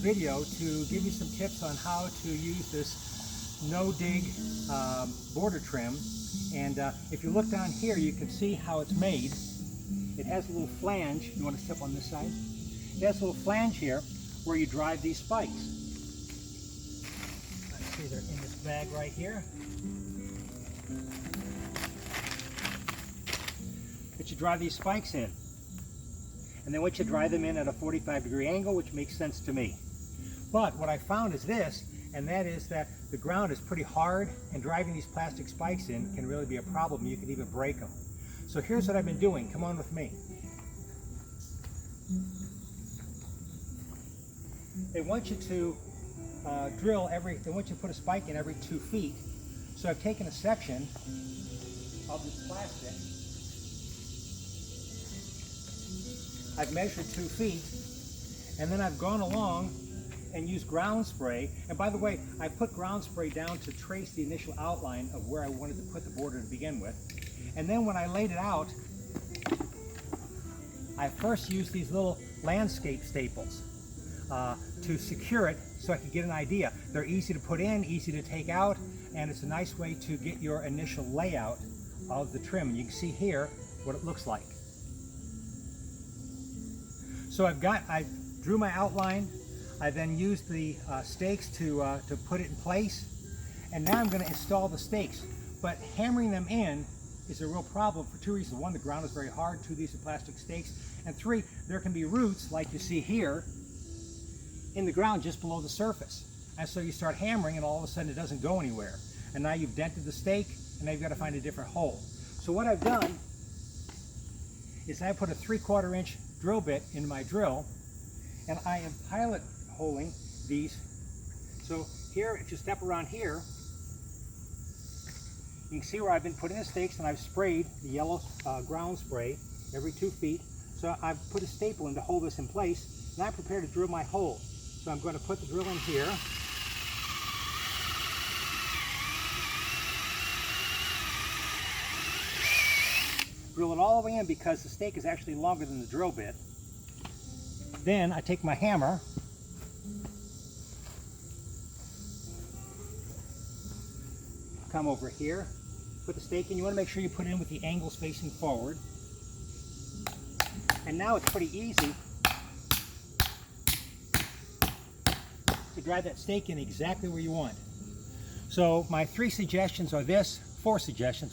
video to give you some tips on how to use this no-dig border trim. And if you look down here, you can see how it's made. It has a little flange. You want to step on this side? It has a little flange here where you drive these spikes. Let's see, they're in this bag right here. But you drive these spikes in. And then once you drive them in at a 45-degree angle, which makes sense to me. But what I found is this, and that is that the ground is pretty hard, and driving these plastic spikes in can really be a problem. You can even break them. So here's what I've been doing. Come on with me. They want you to they want you to put a spike in every 2 feet. So I've taken a section of this plastic. I've measured 2 feet, and then I've gone along and used ground spray. And by the way, I put ground spray down to trace the initial outline of where I wanted to put the border to begin with. And then when I laid it out, I first used these little landscape staples to secure it so I could get an idea. They're easy to put in, easy to take out, and it's a nice way to get your initial layout of the trim. And you can see here what it looks like. So I drew my outline. I then used the stakes to put it in place. And now I'm going to install the stakes. But hammering them in is a real problem for 2 reasons. 1, the ground is very hard. 2, these are plastic stakes. And 3, there can be roots, like you see here, in the ground just below the surface. And so you start hammering and all of a sudden it doesn't go anywhere. And now you've dented the stake, and now you've got to find a different hole. So what I've done is I put a 3/4 inch drill bit in my drill, and I am pilot holing these. So here, if you step around here, you can see where I've been putting the stakes, and I've sprayed the yellow ground spray every 2 feet. So I've put a staple in to hold this in place, and I'm prepared to drill my hole. So I'm going to put the drill in here. Drill it all the way in because the stake is actually longer than the drill bit. Then I take my hammer, come over here, put the stake in. You want to make sure you put it in with the angles facing forward. And now it's pretty easy to drive that stake in exactly where you want. So my 4 suggestions.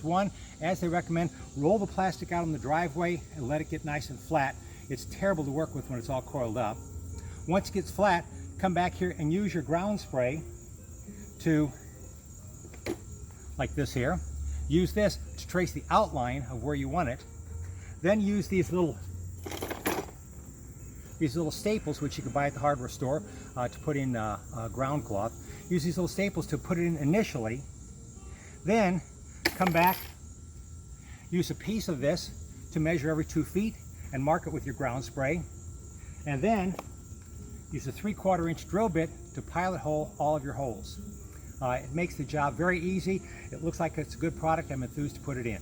1, as they recommend, roll the plastic out on the driveway and let it get nice and flat. It's terrible to work with when it's all coiled up. Once it gets flat, come back here and use your ground spray to, like this here, use this to trace the outline of where you want it. Then use these little staples, which you can buy at the hardware store, to put in ground cloth. Use these little staples to put it in initially. Then come back, use a piece of this to measure every 2 feet and mark it with your ground spray. And then use a 3/4 inch drill bit to pilot hole all of your holes. It makes the job very easy. It looks like it's a good product. I'm enthused to put it in.